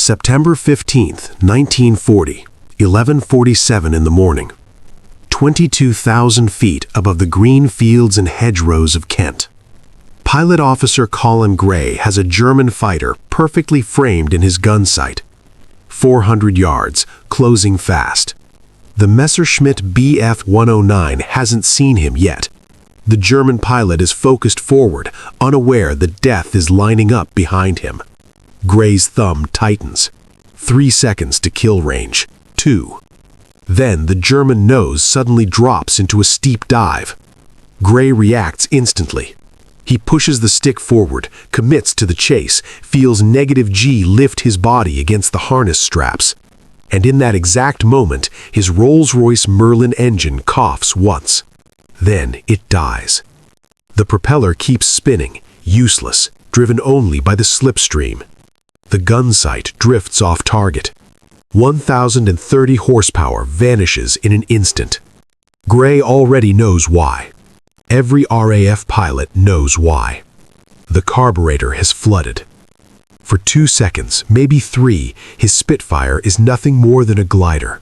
September 15th, 1940, 11:47 in the morning. 22,000 feet above the green fields and hedgerows of Kent. Pilot Officer Colin Gray has a German fighter perfectly framed in his gun sight. 400 yards, closing fast. The Messerschmitt Bf-109 hasn't seen him yet. The German pilot is focused forward, unaware that death is lining up behind him. Gray's thumb tightens. 3 seconds to kill range. 2. Then the German nose suddenly drops into a steep dive. Gray reacts instantly. He pushes the stick forward, commits to the chase, feels -G lift his body against the harness straps. And in that exact moment, his Rolls-Royce Merlin engine coughs once. Then it dies. The propeller keeps spinning, useless, driven only by the slipstream. The gun sight drifts off target. 1,030 horsepower vanishes in an instant. Gray already knows why. Every RAF pilot knows why. The carburetor has flooded. For 2 seconds, maybe 3, his Spitfire is nothing more than a glider.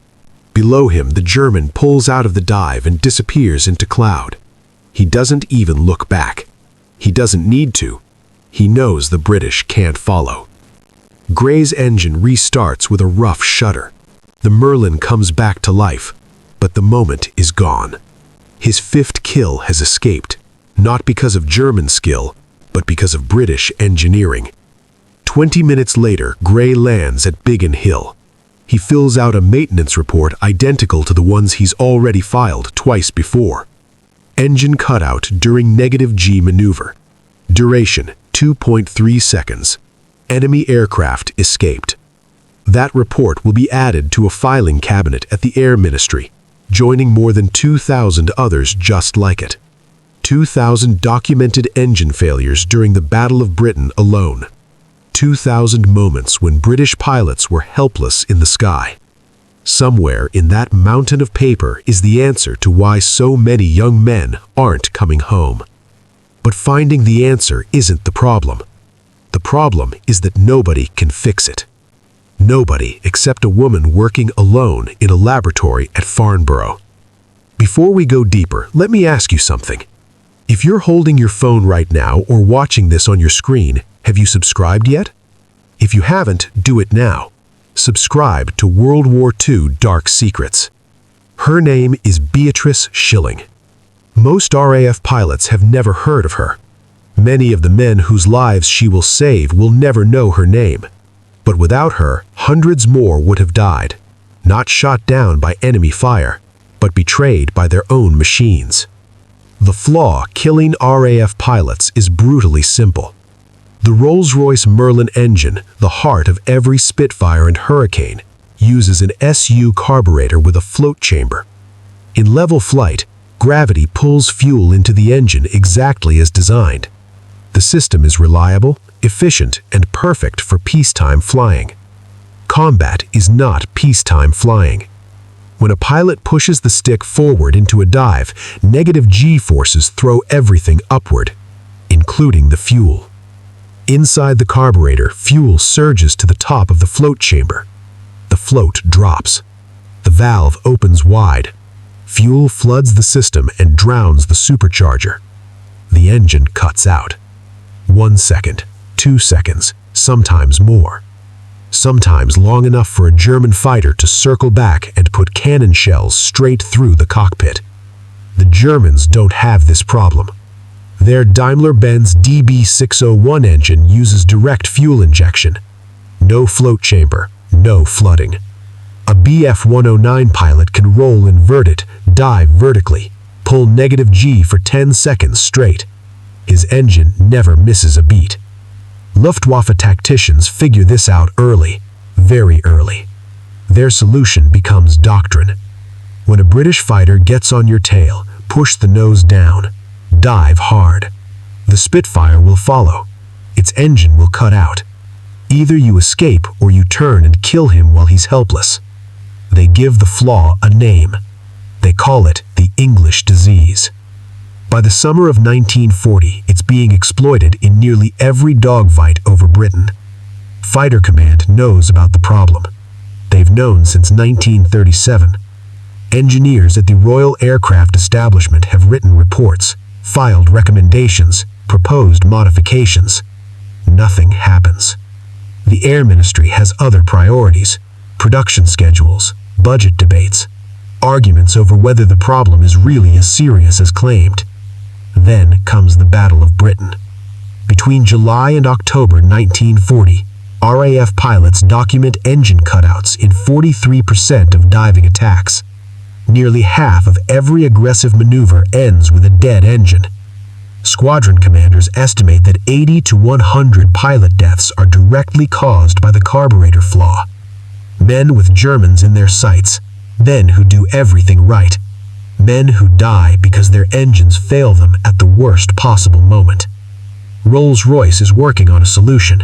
Below him, the German pulls out of the dive and disappears into cloud. He doesn't even look back. He doesn't need to. He knows the British can't follow. Gray's engine restarts with a rough shudder. The Merlin comes back to life, but the moment is gone. His 5th kill has escaped, not because of German skill, but because of British engineering. 20 minutes later, Gray lands at Biggin Hill. He fills out a maintenance report identical to the ones he's already filed twice before. Engine cutout during -G maneuver. Duration, 2.3 seconds. Enemy aircraft escaped. That report will be added to a filing cabinet at the Air Ministry, joining more than 2,000 others just like it. 2,000 documented engine failures during the Battle of Britain alone. 2,000 moments when British pilots were helpless in the sky. Somewhere in that mountain of paper is the answer to why so many young men aren't coming home. But finding the answer isn't the problem. The problem is that nobody can fix it. Nobody except a woman working alone in a laboratory at Farnborough. Before we go deeper, let me ask you something. If you're holding your phone right now or watching this on your screen, have you subscribed yet? If you haven't, do it now. Subscribe to World War II Dark Secrets. Her name is Beatrice Schilling. Most RAF pilots have never heard of her. Many of the men whose lives she will save will never know her name. But without her, hundreds more would have died, not shot down by enemy fire, but betrayed by their own machines. The flaw killing RAF pilots is brutally simple. The Rolls-Royce Merlin engine, the heart of every Spitfire and Hurricane, uses an SU carburetor with a float chamber. In level flight, gravity pulls fuel into the engine exactly as designed. The system is reliable, efficient, and perfect for peacetime flying. Combat is not peacetime flying. When a pilot pushes the stick forward into a dive, -G forces throw everything upward, including the fuel. Inside the carburetor, fuel surges to the top of the float chamber. The float drops. The valve opens wide. Fuel floods the system and drowns the supercharger. The engine cuts out. 1 second, 2 seconds, sometimes more. Sometimes long enough for a German fighter to circle back and put cannon shells straight through the cockpit. The Germans don't have this problem. Their Daimler-Benz DB601 engine uses direct fuel injection. No float chamber, no flooding. A Bf-109 pilot can roll inverted, dive vertically, pull -G for 10 seconds straight. His engine never misses a beat. Luftwaffe tacticians figure this out early, very early. Their solution becomes doctrine. When a British fighter gets on your tail, push the nose down, dive hard. The Spitfire will follow. Its engine will cut out. Either you escape or you turn and kill him while he's helpless. They give the flaw a name. They call it the English disease. By the summer of 1940, it's being exploited in nearly every dogfight over Britain. Fighter Command knows about the problem. They've known since 1937. Engineers at the Royal Aircraft Establishment have written reports, filed recommendations, proposed modifications. Nothing happens. The Air Ministry has other priorities: production schedules, budget debates, arguments over whether the problem is really as serious as claimed. Then comes the Battle of Britain. Between July and October 1940, RAF pilots document engine cutouts in 43% of diving attacks. Nearly half of every aggressive maneuver ends with a dead engine. Squadron commanders estimate that 80 to 100 pilot deaths are directly caused by the carburetor flaw. Men with Germans in their sights, men who do everything right, men who die because their engines fail them at the worst possible moment. Rolls-Royce is working on a solution: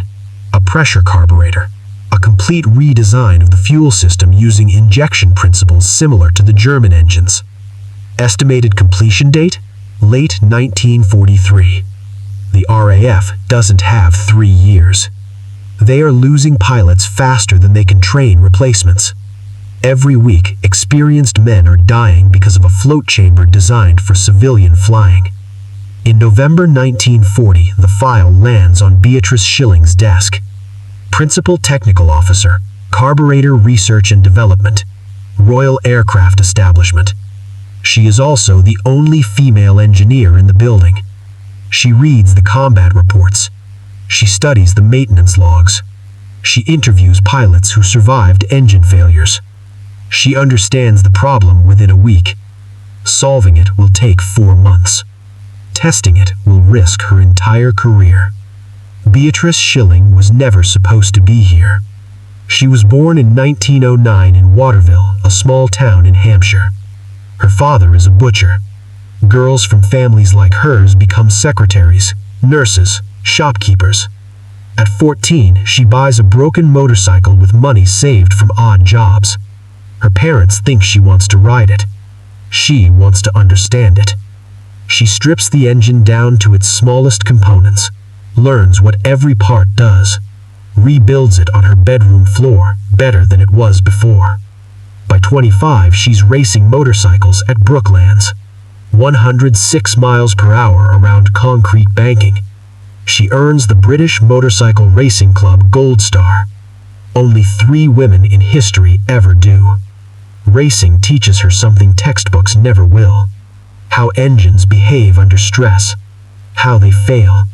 a pressure carburetor, a complete redesign of the fuel system using injection principles similar to the German engines. Estimated completion date? Late 1943. The RAF doesn't have 3 years. They are losing pilots faster than they can train replacements. Every week, experienced men are dying because of a float chamber designed for civilian flying. In November 1940, the file lands on Beatrice Schilling's desk. Principal Technical Officer, Carburetor Research and Development, Royal Aircraft Establishment. She is also the only female engineer in the building. She reads the combat reports. She studies the maintenance logs. She interviews pilots who survived engine failures. She understands the problem within a week. Solving it will take 4 months. Testing it will risk her entire career. Beatrice Schilling was never supposed to be here. She was born in 1909 in Waterville, a small town in Hampshire. Her father is a butcher. Girls from families like hers become secretaries, nurses, shopkeepers. At 14, she buys a broken motorcycle with money saved from odd jobs. Her parents think she wants to ride it. She wants to understand it. She strips the engine down to its smallest components, learns what every part does, rebuilds it on her bedroom floor better than it was before. By 25, she's racing motorcycles at Brooklands, 106 miles per hour around concrete banking. She earns the British Motorcycle Racing Club Gold Star. Only 3 women in history ever do. Racing teaches her something textbooks never will: how engines behave under stress, how they fail,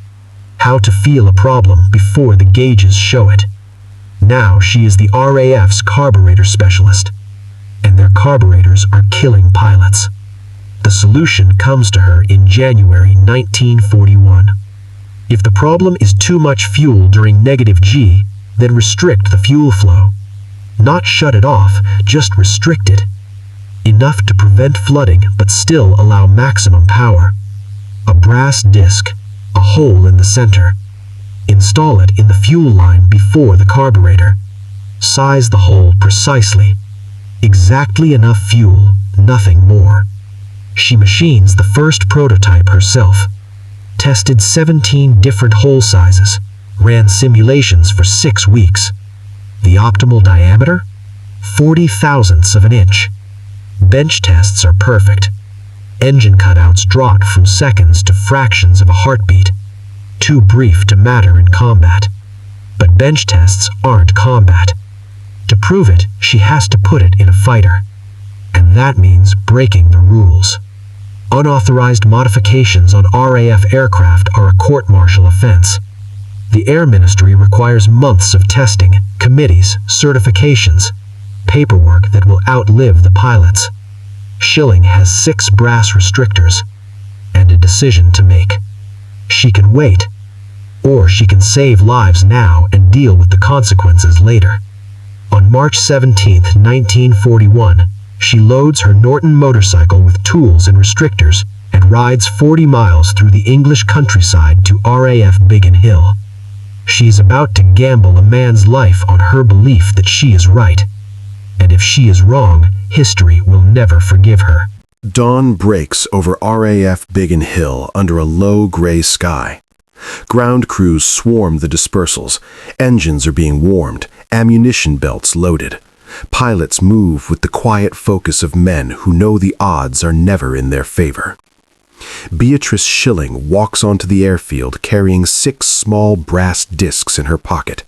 how to feel a problem before the gauges show it. Now she is the RAF's carburetor specialist, and their carburetors are killing pilots. The solution comes to her in January 1941. If the problem is too much fuel during -G, then restrict the fuel flow. Not shut it off, just restrict it. Enough to prevent flooding but still allow maximum power. A brass disc, a hole in the center. Install it in the fuel line before the carburetor. Size the hole precisely. Exactly enough fuel, nothing more. She machines the first prototype herself. Tested 17 different hole sizes. Ran simulations for 6 weeks. The optimal diameter? 40 thousandths of an inch. Bench tests are perfect. Engine cutouts dropped from seconds to fractions of a heartbeat. Too brief to matter in combat. But bench tests aren't combat. To prove it, she has to put it in a fighter. And that means breaking the rules. Unauthorized modifications on RAF aircraft are a court-martial offense. The Air Ministry requires months of testing, committees, certifications, paperwork that will outlive the pilots. Schilling has 6 brass restrictors, and a decision to make. She can wait, or she can save lives now and deal with the consequences later. On March 17, 1941, she loads her Norton motorcycle with tools and restrictors and rides 40 miles through the English countryside to RAF Biggin Hill. She's about to gamble a man's life on her belief that she is right. And if she is wrong, history will never forgive her. Dawn breaks over RAF Biggin Hill under a low gray sky. Ground crews swarm the dispersals. Engines are being warmed, ammunition belts loaded. Pilots move with the quiet focus of men who know the odds are never in their favor. Beatrice Schilling walks onto the airfield carrying 6 small brass discs in her pocket.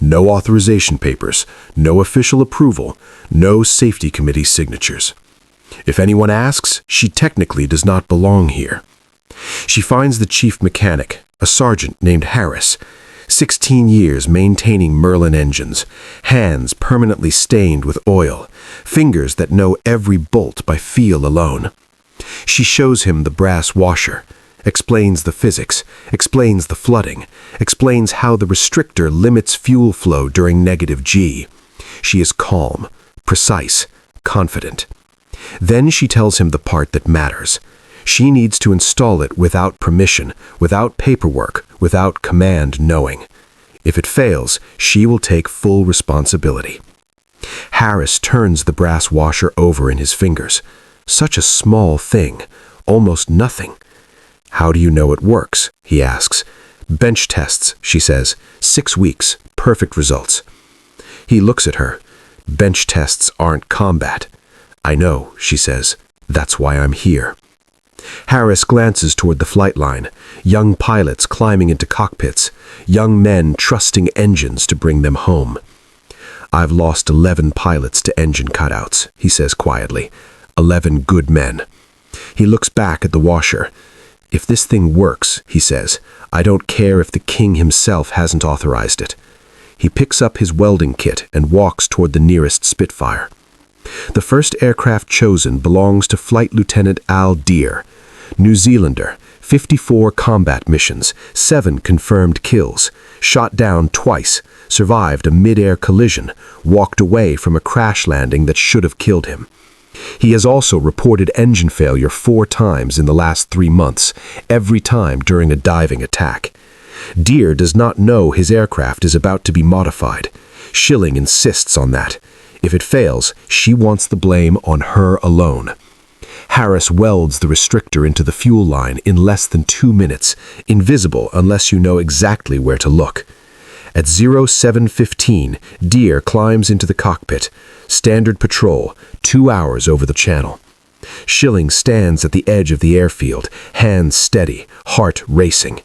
No authorization papers, no official approval, no safety committee signatures. If anyone asks, she technically does not belong here. She finds the chief mechanic, a sergeant named Harris, 16 years maintaining Merlin engines, hands permanently stained with oil, fingers that know every bolt by feel alone. She shows him the brass washer, explains the physics, explains the flooding, explains how the restrictor limits fuel flow during -G. She is calm, precise, confident. Then she tells him the part that matters. She needs to install it without permission, without paperwork, without command knowing. If it fails, she will take full responsibility. Harris turns the brass washer over in his fingers. Such a small thing, almost nothing. How do you know it works? He asks. Bench tests, she says. 6 weeks, perfect results. He looks at her. Bench tests aren't combat. I know, she says. That's why I'm here. Harris glances toward the flight line, young pilots climbing into cockpits, young men trusting engines to bring them home. I've lost 11 pilots to engine cutouts, he says quietly. 11 good men. He looks back at the washer. If this thing works, he says, I don't care if the king himself hasn't authorized it. He picks up his welding kit and walks toward the nearest Spitfire. The first aircraft chosen belongs to Flight Lieutenant Al Deere, New Zealander, 54 combat missions, 7 confirmed kills, shot down twice, survived a mid-air collision, walked away from a crash landing that should have killed him. He has also reported engine failure 4 times in the last 3 months, every time during a diving attack. Deere does not know his aircraft is about to be modified. Schilling insists on that. If it fails, she wants the blame on her alone. Harris welds the restrictor into the fuel line in less than 2 minutes, invisible unless you know exactly where to look. At 07:15, Deere climbs into the cockpit. Standard patrol, 2 hours over the channel. Schilling stands at the edge of the airfield, hands steady, heart racing.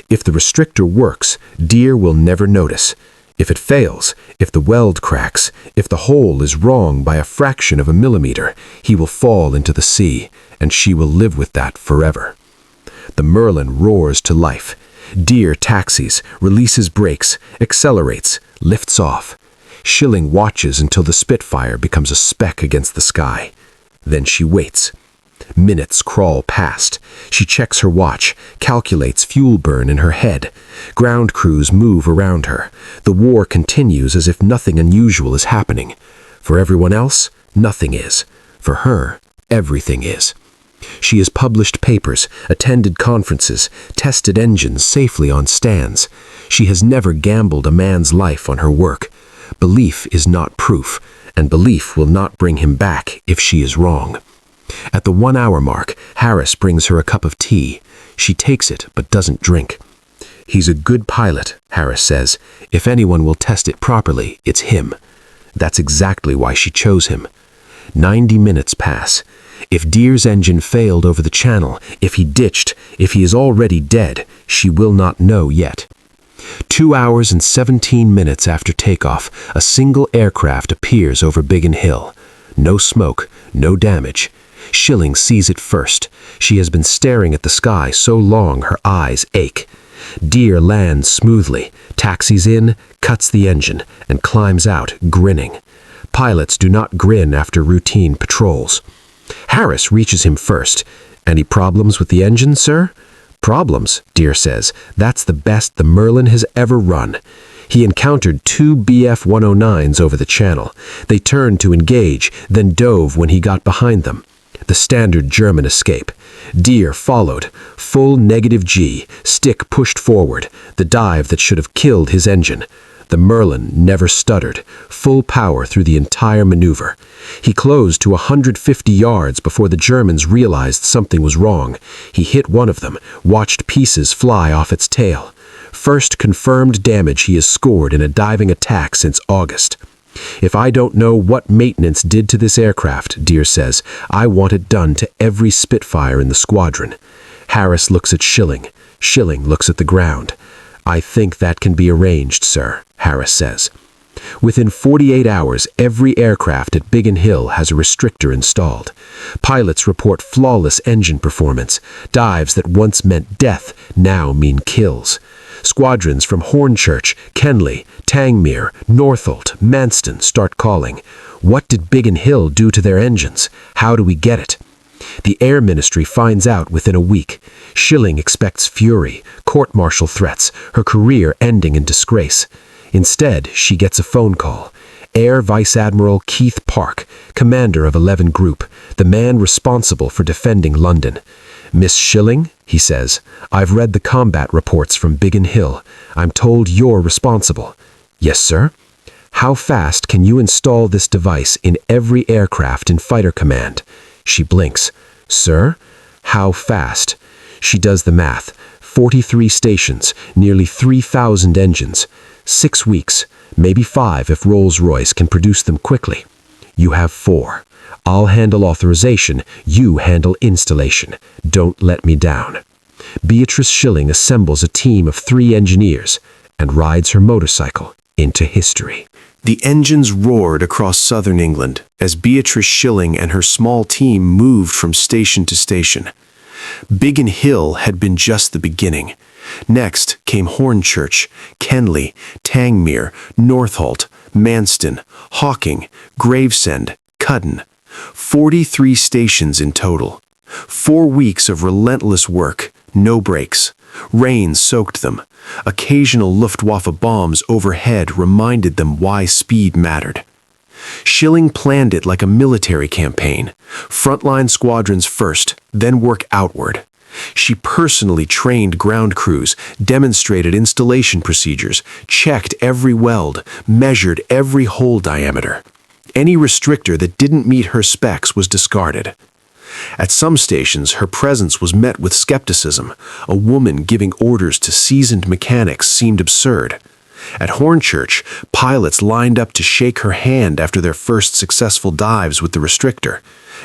If the restrictor works, Deere will never notice. If it fails, if the weld cracks, if the hole is wrong by a fraction of a millimeter, he will fall into the sea, and she will live with that forever. The Merlin roars to life. Deere taxis, releases brakes, accelerates, lifts off. Schilling watches until the Spitfire becomes a speck against the sky. Then she waits. Minutes crawl past. She checks her watch, calculates fuel burn in her head. Ground crews move around her. The war continues as if nothing unusual is happening. For everyone else, nothing is. For her, everything is. She has published papers, attended conferences, tested engines safely on stands. She has never gambled a man's life on her work. Belief is not proof, and belief will not bring him back if she is wrong. At the 1-hour mark, Harris brings her a cup of tea. She takes it, but doesn't drink. He's a good pilot, Harris says. If anyone will test it properly, it's him. That's exactly why she chose him. 90 minutes pass. If Deere's engine failed over the channel, if he ditched, if he is already dead, she will not know yet. 2 hours and 17 minutes after takeoff, a single aircraft appears over Biggin Hill. No smoke, no damage. Schilling sees it first. She has been staring at the sky so long her eyes ache. Deere lands smoothly, taxis in, cuts the engine, and climbs out, grinning. Pilots do not grin after routine patrols. Harris reaches him first. Any problems with the engine, sir? Problems, Deere says. That's the best the Merlin has ever run. He encountered 2 BF-109s over the channel. They turned to engage, then dove when he got behind them. The standard German escape. Deere followed, full -G, stick pushed forward, the dive that should have killed his engine. The Merlin never stuttered, full power through the entire maneuver. He closed to 150 yards before the Germans realized something was wrong. He hit one of them, watched pieces fly off its tail. First confirmed damage he has scored in a diving attack since August. "If I don't know what maintenance did to this aircraft," Deere says, "I want it done to every Spitfire in the squadron." Harris looks at Schilling. Schilling looks at the ground. "I think that can be arranged, sir," Harris says. Within 48 hours, every aircraft at Biggin Hill has a restrictor installed. Pilots report flawless engine performance. Dives that once meant death now mean kills. Squadrons from Hornchurch, Kenley, Tangmere, Northolt, Manston start calling. What did Biggin Hill do to their engines? How do we get it? The Air Ministry finds out within a week. Schilling expects fury, court-martial threats, her career ending in disgrace. Instead, she gets a phone call. Air Vice Admiral Keith Park, commander of 11 Group, the man responsible for defending London. "Miss Schilling," he says, "I've read the combat reports from Biggin Hill. I'm told you're responsible." "Yes, sir." "How fast can you install this device in every aircraft in Fighter Command?" She blinks. "Sir? How fast?" She does the math. 43 stations, nearly 3,000 engines. 6 weeks, maybe 5 if Rolls-Royce can produce them quickly. "You have 4. I'll handle authorization, you handle installation. Don't let me down." Beatrice Schilling assembles a team of 3 engineers and rides her motorcycle into history. The engines roared across southern England as Beatrice Schilling and her small team moved from station to station. Biggin Hill had been just the beginning. Next came Hornchurch, Kenley, Tangmere, Northolt, Manston, Hawking, Gravesend, Cudden. 43 stations in total. 4 weeks of relentless work, no breaks. Rain soaked them. Occasional Luftwaffe bombs overhead reminded them why speed mattered. Schilling planned it like a military campaign. Frontline squadrons first, then work outward. She personally trained ground crews, demonstrated installation procedures, checked every weld, measured every hole diameter. Any restrictor that didn't meet her specs was discarded. At some stations, her presence was met with skepticism. A woman giving orders to seasoned mechanics seemed absurd. At Hornchurch, pilots lined up to shake her hand after their first successful dives with the restrictor.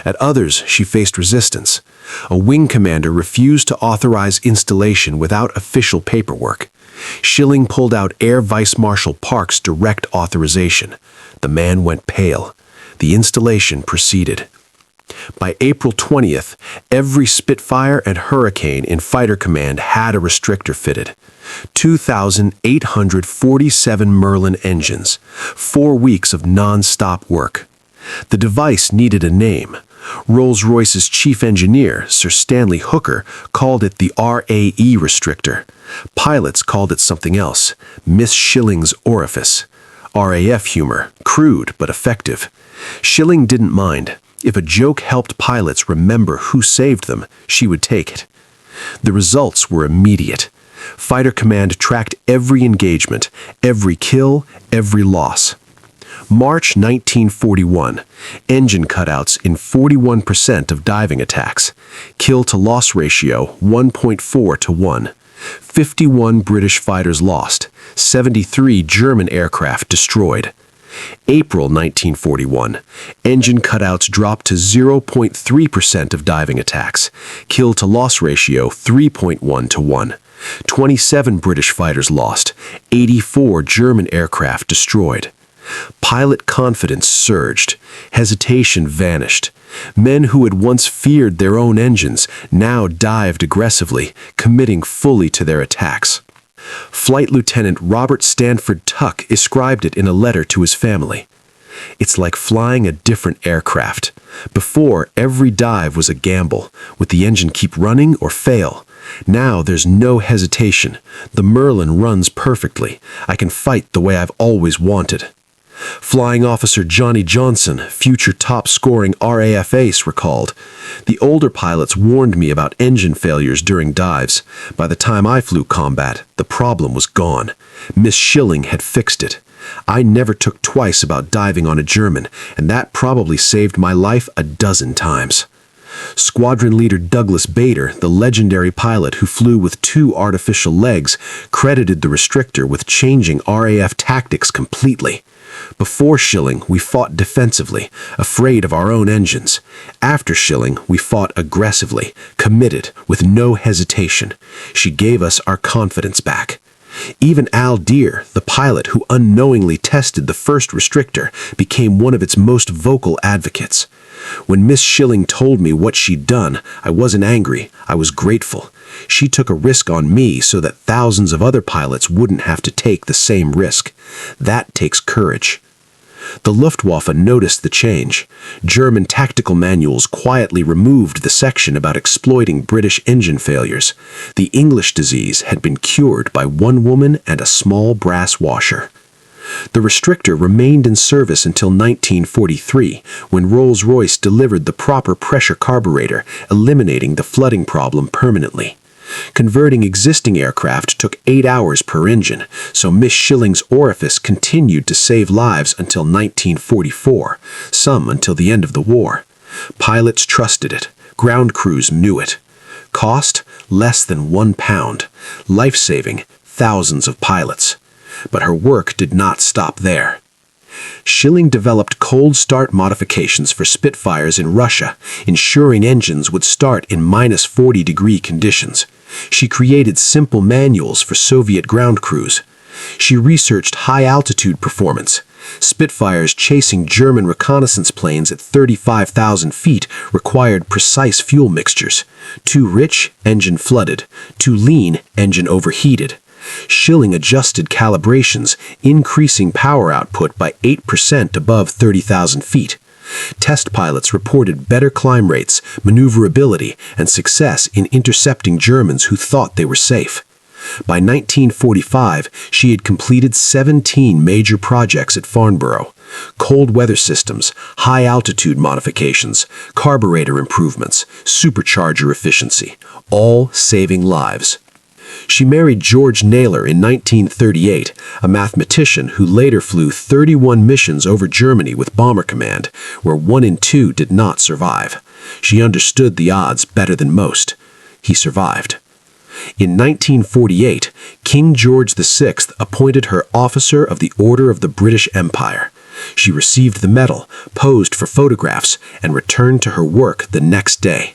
At others, she faced resistance. A wing commander refused to authorize installation without official paperwork. Schilling pulled out Air Vice Marshal Park's direct authorization. The man went pale. The installation proceeded. By April 20th, every Spitfire and Hurricane in Fighter Command had a restrictor fitted. 2,847 Merlin engines. 4 weeks of non-stop work. The device needed a name. Rolls-Royce's chief engineer, Sir Stanley Hooker, called it the RAE restrictor. Pilots called it something else, Miss Schilling's Orifice. RAF humor, crude but effective. Schilling didn't mind. If a joke helped pilots remember who saved them, she would take it. The results were immediate. Fighter Command tracked every engagement, every kill, every loss. March 1941, engine cutouts in 41% of diving attacks. Kill-to-loss ratio 1.4 to 1. 51 British fighters lost, 73 German aircraft destroyed. April 1941, engine cutouts dropped to 0.3% of diving attacks. Kill-to-loss ratio 3.1 to 1. 27 British fighters lost, 84 German aircraft destroyed. Pilot confidence surged. Hesitation vanished. Men who had once feared their own engines now dived aggressively, committing fully to their attacks. Flight Lieutenant Robert Stanford Tuck ascribed it in a letter to his family. "It's like flying a different aircraft. Before, every dive was a gamble. Would the engine keep running or fail? Now there's no hesitation. The Merlin runs perfectly. I can fight the way I've always wanted." Flying Officer Johnny Johnson, future top-scoring RAF ace, recalled, "The older pilots warned me about engine failures during dives. By the time I flew combat, the problem was gone. Miss Schilling had fixed it. I never took twice about diving on a German, and that probably saved my life a dozen times." Squadron leader Douglas Bader, the legendary pilot who flew with 2 artificial legs, credited the restrictor with changing RAF tactics completely. "Before Schilling, we fought defensively, afraid of our own engines. After Schilling, we fought aggressively, committed, with no hesitation. She gave us our confidence back." Even Al Deere, the pilot who unknowingly tested the first restrictor, became one of its most vocal advocates. "When Miss Schilling told me what she'd done, I wasn't angry, I was grateful. She took a risk on me so that thousands of other pilots wouldn't have to take the same risk. That takes courage." The Luftwaffe noticed the change. German tactical manuals quietly removed the section about exploiting British engine failures. The English disease had been cured by one woman and a small brass washer. The restrictor remained in service until 1943, when Rolls-Royce delivered the proper pressure carburetor, eliminating the flooding problem permanently. Converting existing aircraft took 8 hours per engine, so Miss Schilling's Orifice continued to save lives until 1944, some until the end of the war. Pilots trusted it. Ground crews knew it. Cost? Less than £1. Life-saving? Thousands of pilots. But her work did not stop there. Schilling developed cold start modifications for Spitfires in Russia, ensuring engines would start in -40-degree conditions. She created simple manuals for Soviet ground crews. She researched high-altitude performance. Spitfires chasing German reconnaissance planes at 35,000 feet required precise fuel mixtures. Too rich, engine flooded. Too lean, engine overheated. Schilling adjusted calibrations, increasing power output by 8% above 30,000 feet. Test pilots reported better climb rates, maneuverability, and success in intercepting Germans who thought they were safe. By 1945, she had completed 17 major projects at Farnborough. Cold weather systems, high-altitude modifications, carburetor improvements, supercharger efficiency, all saving lives. She married George Naylor in 1938, a mathematician who later flew 31 missions over Germany with Bomber Command, where 1 in 2 did not survive. She understood the odds better than most. He survived. In 1948, King George VI appointed her Officer of the Order of the British Empire. She received the medal, posed for photographs, and returned to her work the next day.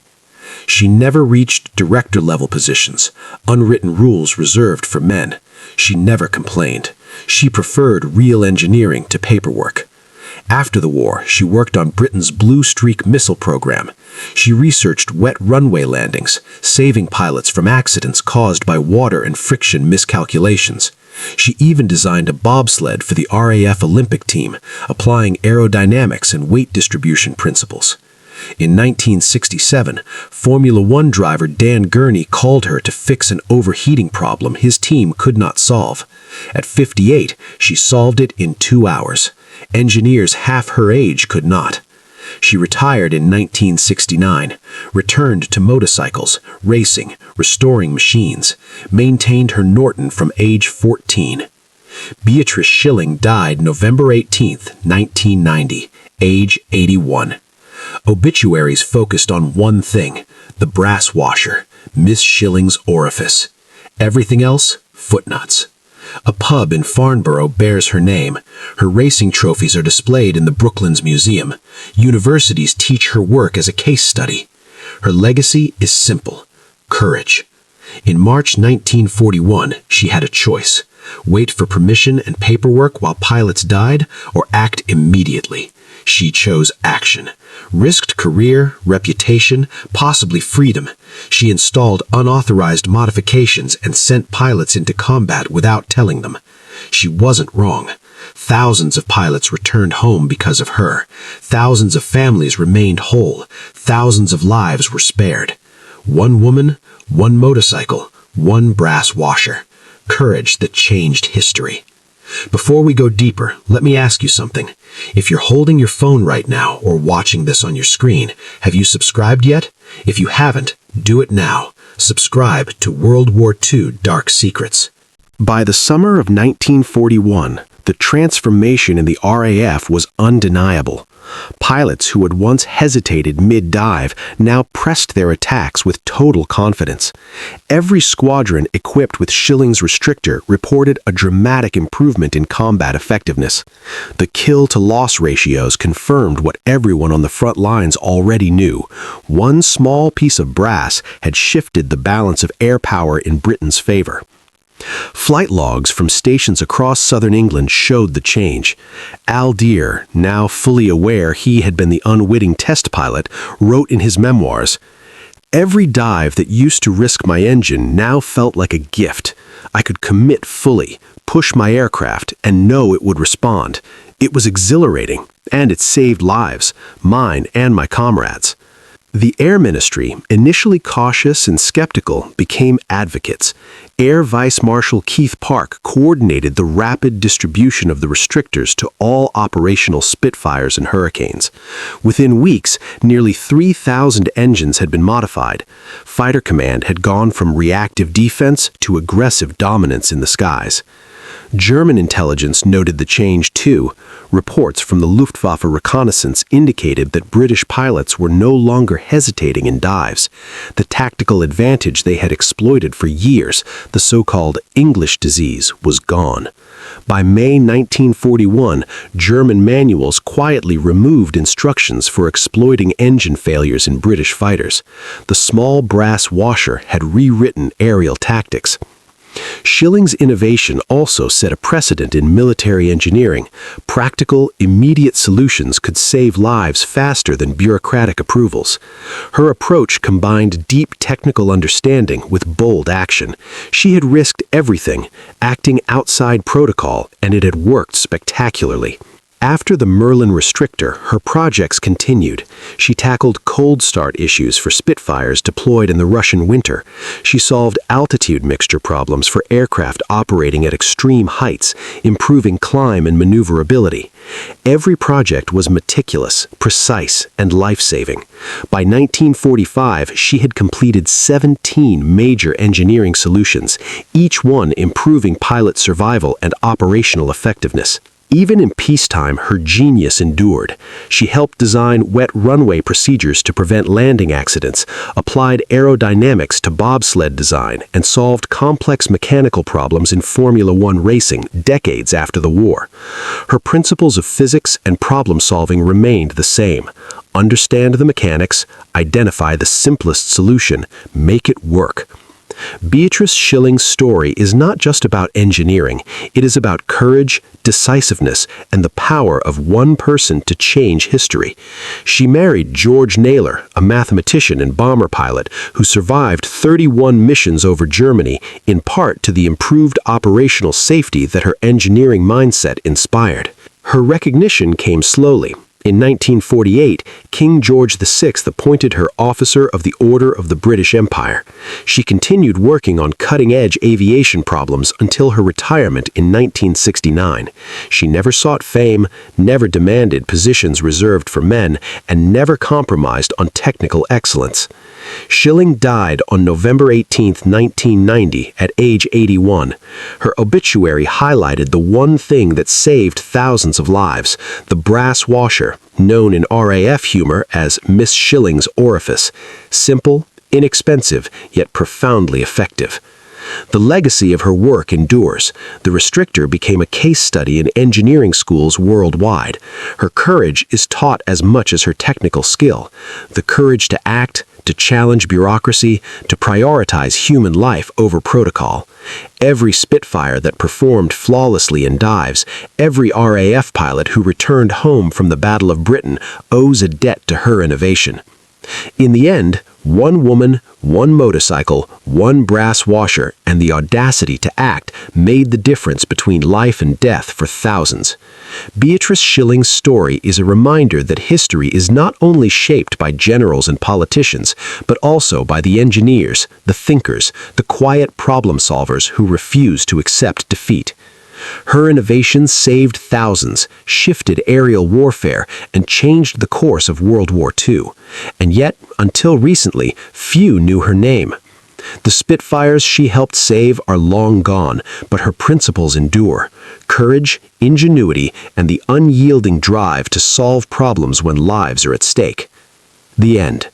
She never reached director-level positions, unwritten rules reserved for men. She never complained. She preferred real engineering to paperwork. After the war, she worked on Britain's Blue Streak missile program. She researched wet runway landings, saving pilots from accidents caused by water and friction miscalculations. She even designed a bobsled for the RAF Olympic team, applying aerodynamics and weight distribution principles. In 1967, Formula One driver Dan Gurney called her to fix an overheating problem his team could not solve. At 58, she solved it in 2 hours. Engineers half her age could not. She retired in 1969, returned to motorcycles, racing, restoring machines, maintained her Norton from age 14. Beatrice Schilling died November 18, 1990, age 81. Obituaries focused on one thing, the brass washer, Miss Schilling's Orifice. Everything else, footnotes. A pub in Farnborough bears her name. Her racing trophies are displayed in the Brooklands Museum. Universities teach her work as a case study. Her legacy is simple: courage. In March 1941, she had a choice: wait for permission and paperwork while pilots died, or act immediately. She chose action. Risked career, reputation, possibly freedom. She installed unauthorized modifications and sent pilots into combat without telling them. She wasn't wrong. Thousands of pilots returned home because of her. Thousands of families remained whole. Thousands of lives were spared. One woman, one motorcycle, one brass washer. Courage that changed history. Before we go deeper, let me ask you something. If you're holding your phone right now or watching this on your screen, have you subscribed yet? If you haven't, do it now. Subscribe to World War II Dark Secrets. By the summer of 1941, the transformation in the RAF was undeniable. Pilots who had once hesitated mid-dive now pressed their attacks with total confidence. Every squadron equipped with Schilling's restrictor reported a dramatic improvement in combat effectiveness. The kill-to-loss ratios confirmed what everyone on the front lines already knew. One small piece of brass had shifted the balance of air power in Britain's favor. Flight logs from stations across southern England showed the change. Al Deere, now fully aware he had been the unwitting test pilot, wrote in his memoirs, "Every dive that used to risk my engine now felt like a gift. I could commit fully, push my aircraft, and know it would respond. It was exhilarating, and it saved lives, mine and my comrades." The Air Ministry, initially cautious and skeptical, became advocates. Air Vice Marshal Keith Park coordinated the rapid distribution of the restrictors to all operational Spitfires and Hurricanes. Within weeks, nearly 3,000 engines had been modified. Fighter Command had gone from reactive defense to aggressive dominance in the skies. German intelligence noted the change too. Reports from the Luftwaffe reconnaissance indicated that British pilots were no longer hesitating in dives. The tactical advantage they had exploited for years, the so-called English disease, was gone. By May 1941, German manuals quietly removed instructions for exploiting engine failures in British fighters. The small brass washer had rewritten aerial tactics. Schilling's innovation also set a precedent in military engineering. Practical, immediate solutions could save lives faster than bureaucratic approvals. Her approach combined deep technical understanding with bold action. She had risked everything, acting outside protocol, and it had worked spectacularly. After the Merlin restrictor, her projects continued. She tackled cold start issues for Spitfires deployed in the Russian winter. She solved altitude mixture problems for aircraft operating at extreme heights, improving climb and maneuverability. Every project was meticulous, precise, and life-saving. By 1945, she had completed 17 major engineering solutions, each one improving pilot survival and operational effectiveness. Even in peacetime, her genius endured. She helped design wet runway procedures to prevent landing accidents, applied aerodynamics to bobsled design, and solved complex mechanical problems in Formula One racing decades after the war. Her principles of physics and problem-solving remained the same. Understand the mechanics, identify the simplest solution, make it work. Beatrice Schilling's story is not just about engineering. It is about courage, decisiveness, and the power of one person to change history. She married George Naylor, a mathematician and bomber pilot who survived 31 missions over Germany, in part to the improved operational safety that her engineering mindset inspired. Her recognition came slowly. In 1948, King George VI appointed her Officer of the Order of the British Empire. She continued working on cutting-edge aviation problems until her retirement in 1969. She never sought fame, never demanded positions reserved for men, and never compromised on technical excellence. Schilling died on November 18, 1990, at age 81. Her obituary highlighted the one thing that saved thousands of lives, the brass washer, known in RAF humor as Miss Schilling's Orifice. Simple, inexpensive, yet profoundly effective. The legacy of her work endures. The restrictor became a case study in engineering schools worldwide. Her courage is taught as much as her technical skill. The courage to act, to challenge bureaucracy, to prioritize human life over protocol. Every Spitfire that performed flawlessly in dives, every RAF pilot who returned home from the Battle of Britain owes a debt to her innovation. In the end, one woman, one motorcycle, one brass washer, and the audacity to act made the difference between life and death for thousands. Beatrice Schilling's story is a reminder that history is not only shaped by generals and politicians, but also by the engineers, the thinkers, the quiet problem solvers who refuse to accept defeat. Her innovations saved thousands, shifted aerial warfare, and changed the course of World War II. And yet, until recently, few knew her name. The Spitfires she helped save are long gone, but her principles endure. Courage, ingenuity, and the unyielding drive to solve problems when lives are at stake. The end.